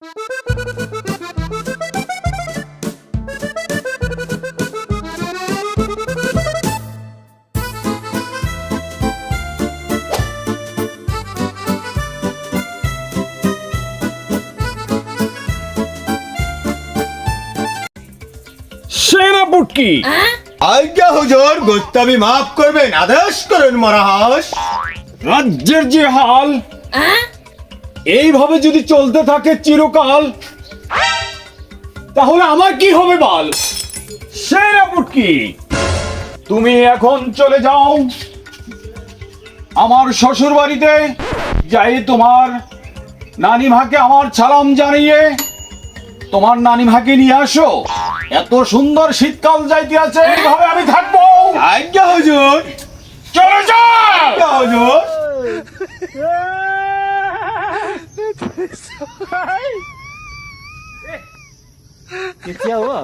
সেনাপতি আজ্ঞা হুজুর, গোস্তামি মাফ করবেন, আদেশ করেন মহারাজ। রাজ্যের যে হাল, এইভাবে যদি চলতে থাকে চিরকাল, তাহলে আমার কি হবে বল? সেনাপতি, তুমি এখন চলে যাও আমার শ্বশুর বাড়িতে, যাই তোমার নানিমাকে আমার সালাম জানিয়ে তোমার নানিমাকে নিয়ে আসো। এত সুন্দর শীতকাল যাইতে আছে, এইভাবে আমি থাকবো? আজ্ঞা হুজুর, চলে যাও। আজ্ঞা হুজুর। क्या हुआ?